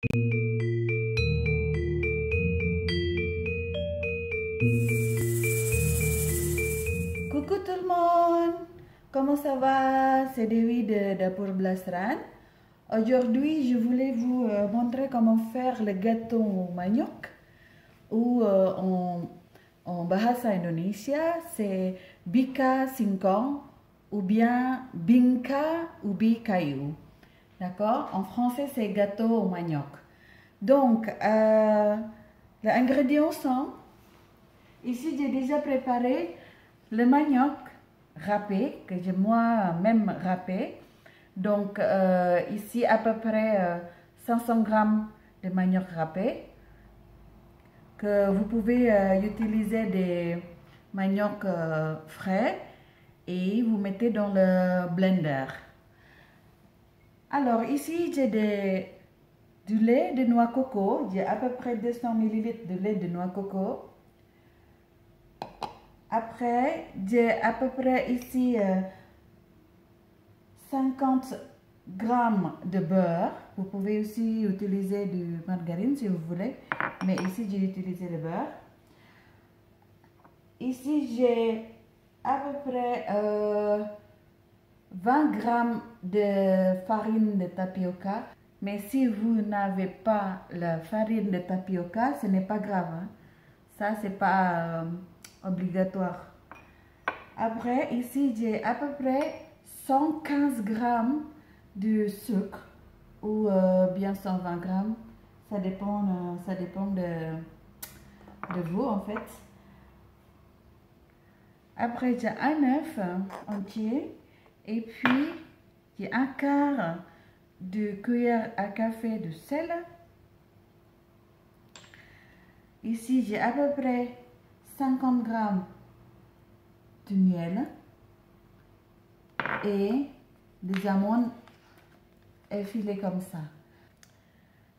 Coucou tout le monde, comment ça va? C'est Dewi de Dapur Blasteran. Aujourd'hui, je voulais vous montrer comment faire le gâteau au manioc ou en bahasa Indonesia, c'est bika singkong ou bien bingka ubi kayu. D'accord? En français, c'est gâteau au manioc. Donc, les ingrédients sont, ici j'ai déjà préparé le manioc râpé, que j'ai moi-même râpé. Donc, ici à peu près 500 grammes de manioc râpé. Que vous pouvez utiliser des manioc frais et vous mettez dans le blender. Alors, ici j'ai du lait de noix coco. J'ai à peu près 200 ml de lait de noix coco. Après, j'ai à peu près ici 50 grammes de beurre. Vous pouvez aussi utiliser du margarine si vous voulez. Mais ici, j'ai utilisé le beurre. Ici, j'ai à peu près 20 grammes de farine de tapioca. Mais si vous n'avez pas la farine de tapioca, ce n'est pas grave. Hein? Ça, c'est pas obligatoire. Après, ici, j'ai à peu près 115 grammes de sucre ou bien 120 grammes. Ça dépend de vous, en fait. Après, j'ai un œuf entier et puis j'ai un quart de cuillère à café de sel. Ici, j'ai à peu près 50 grammes de miel et des amandes effilées comme ça.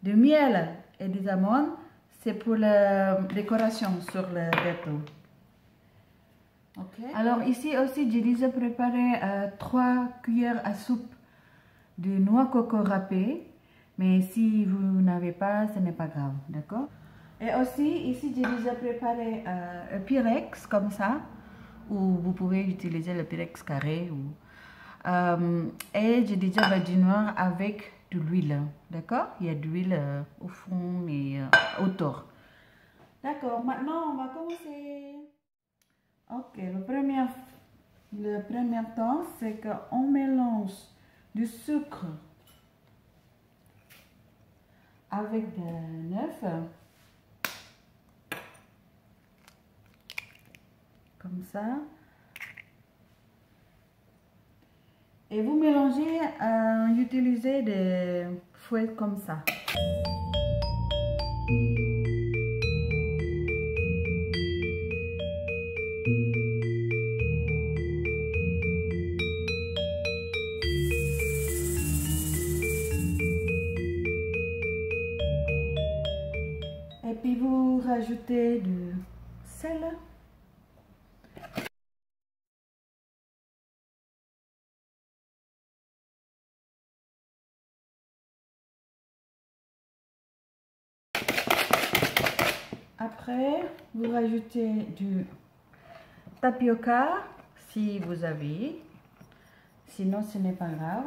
Du miel et des amandes, c'est pour la décoration sur le gâteau. Okay. Alors ici aussi, j'ai déjà préparé 3 cuillères à soupe de noix coco râpée. Mais si vous n'avez pas, ce n'est pas grave, d'accord? Et aussi, ici, j'ai déjà préparé un pyrex comme ça. Ou vous pouvez utiliser le pyrex carré. Et j'ai déjà badi noir avec de l'huile, d'accord? Il y a de l'huile au fond et autour. D'accord, maintenant on va commencer. Ok, le premier temps, c'est qu'on mélange du sucre avec de l'œuf. Comme ça. Et vous mélangez, utilisez des fouets comme ça. Et puis vous rajoutez du sel. Après, vous rajoutez du tapioca si vous avez, sinon ce n'est pas grave.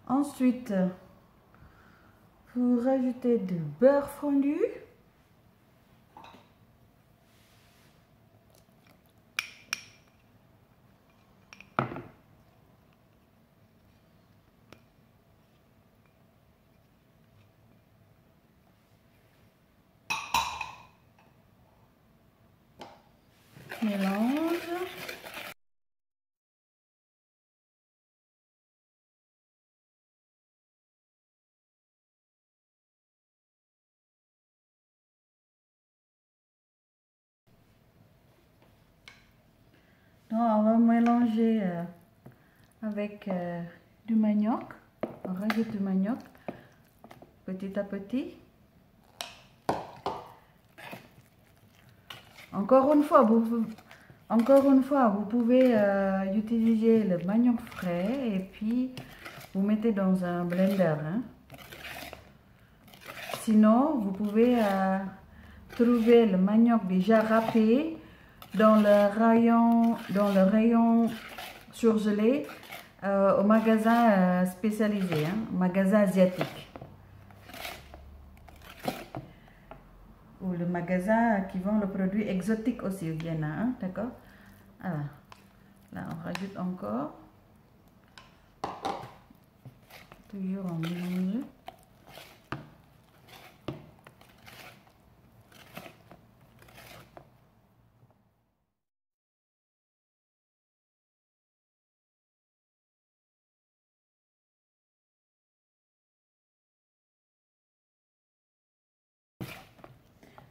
Ensuite, vous rajoutez du beurre fondu. Mélange. Donc, on va mélanger avec du manioc. On rajoute du manioc petit à petit. Encore une fois, Encore une fois, vous pouvez utiliser le manioc frais et puis vous mettez dans un blender. Hein. Sinon, vous pouvez trouver le manioc déjà râpé dans le rayon surgelé au magasin spécialisé, hein, magasin asiatique. Ou le magasin qui vend le produit exotique aussi au Vienna, hein, d'accord? Voilà. Là, on rajoute encore. Toujours en mélange.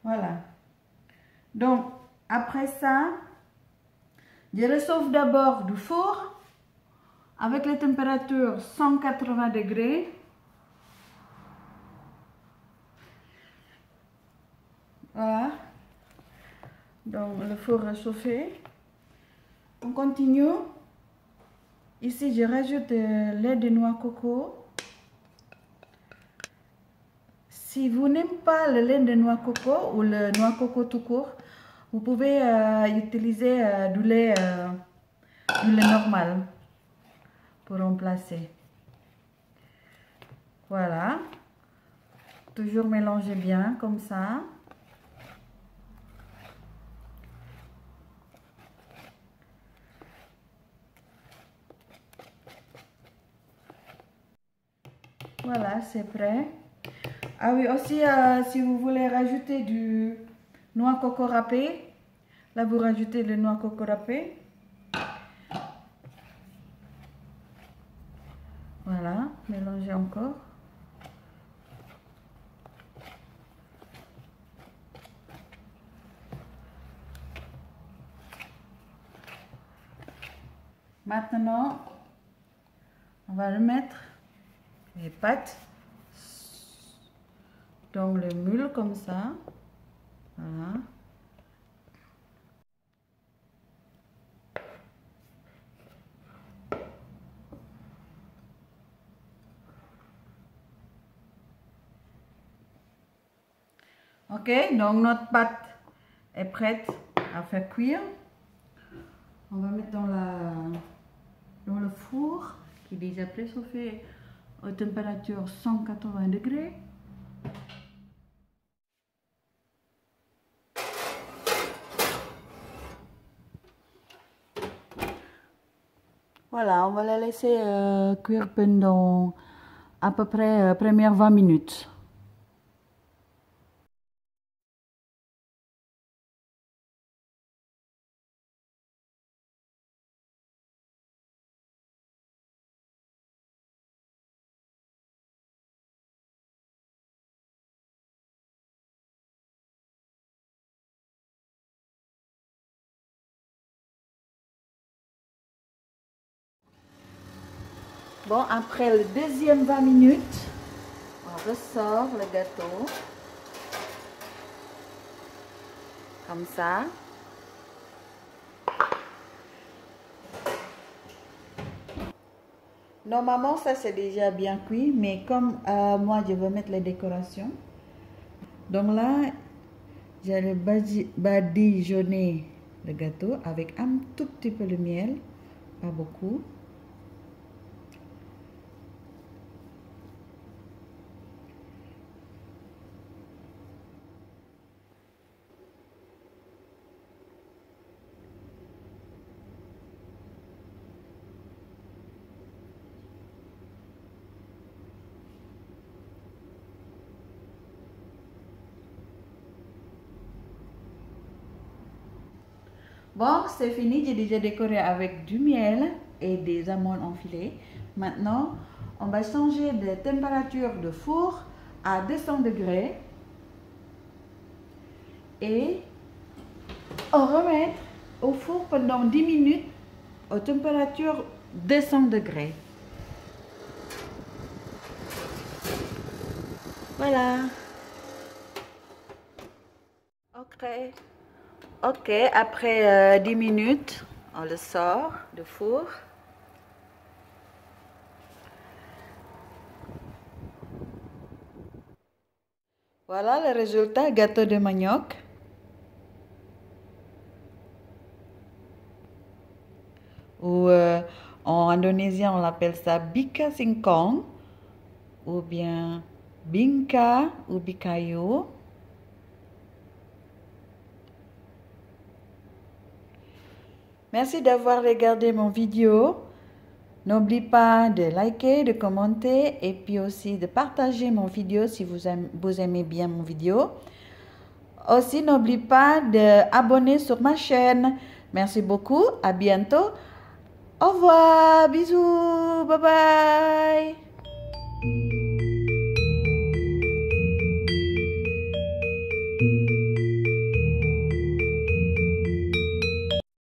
Voilà. Donc, après ça, je réchauffe d'abord du four avec la température 180 degrés. Voilà. Donc, le four réchauffé. On continue. Ici, je rajoute le lait de noix coco. Si vous n'aimez pas le lait de noix coco ou le noix coco tout court, vous pouvez utiliser du lait normal pour remplacer. Voilà. Toujours mélanger bien comme ça. Voilà, c'est prêt. Ah oui, aussi, si vous voulez rajouter du noix coco râpé, là vous rajoutez le noix coco râpé. Voilà, mélangez encore. Maintenant, on va remettre les pâtes dans le moule comme ça. Voilà. Ok, donc notre pâte est prête à faire cuire. On va mettre dans le four qui est déjà préchauffé à température 180 degrés. Voilà, on va la laisser cuire pendant à peu près premières 20 minutes. Bon, après le deuxième 20 minutes, on ressort le gâteau. Comme ça. Normalement, ça c'est déjà bien cuit, mais comme moi je veux mettre les décorations. Donc là, j'allais badigeonner le gâteau avec un tout petit peu de miel, pas beaucoup. Bon, c'est fini, j'ai déjà décoré avec du miel et des amandes enfilées. Maintenant, on va changer de température de four à 200 degrés et on remet au four pendant 10 minutes à température 200 degrés. Voilà. Ok. Ok, après 10 minutes, on le sort du four. Voilà le résultat, gâteau de manioc. Ou en indonésien, on l'appelle ça bika singkong. Ou bien bingka ubi kayu. Merci d'avoir regardé mon vidéo. N'oublie pas de liker, de commenter et puis aussi de partager mon vidéo si vous aimez bien mon vidéo. Aussi, n'oublie pas d'abonner sur ma chaîne. Merci beaucoup. À bientôt. Au revoir. Bisous. Bye bye.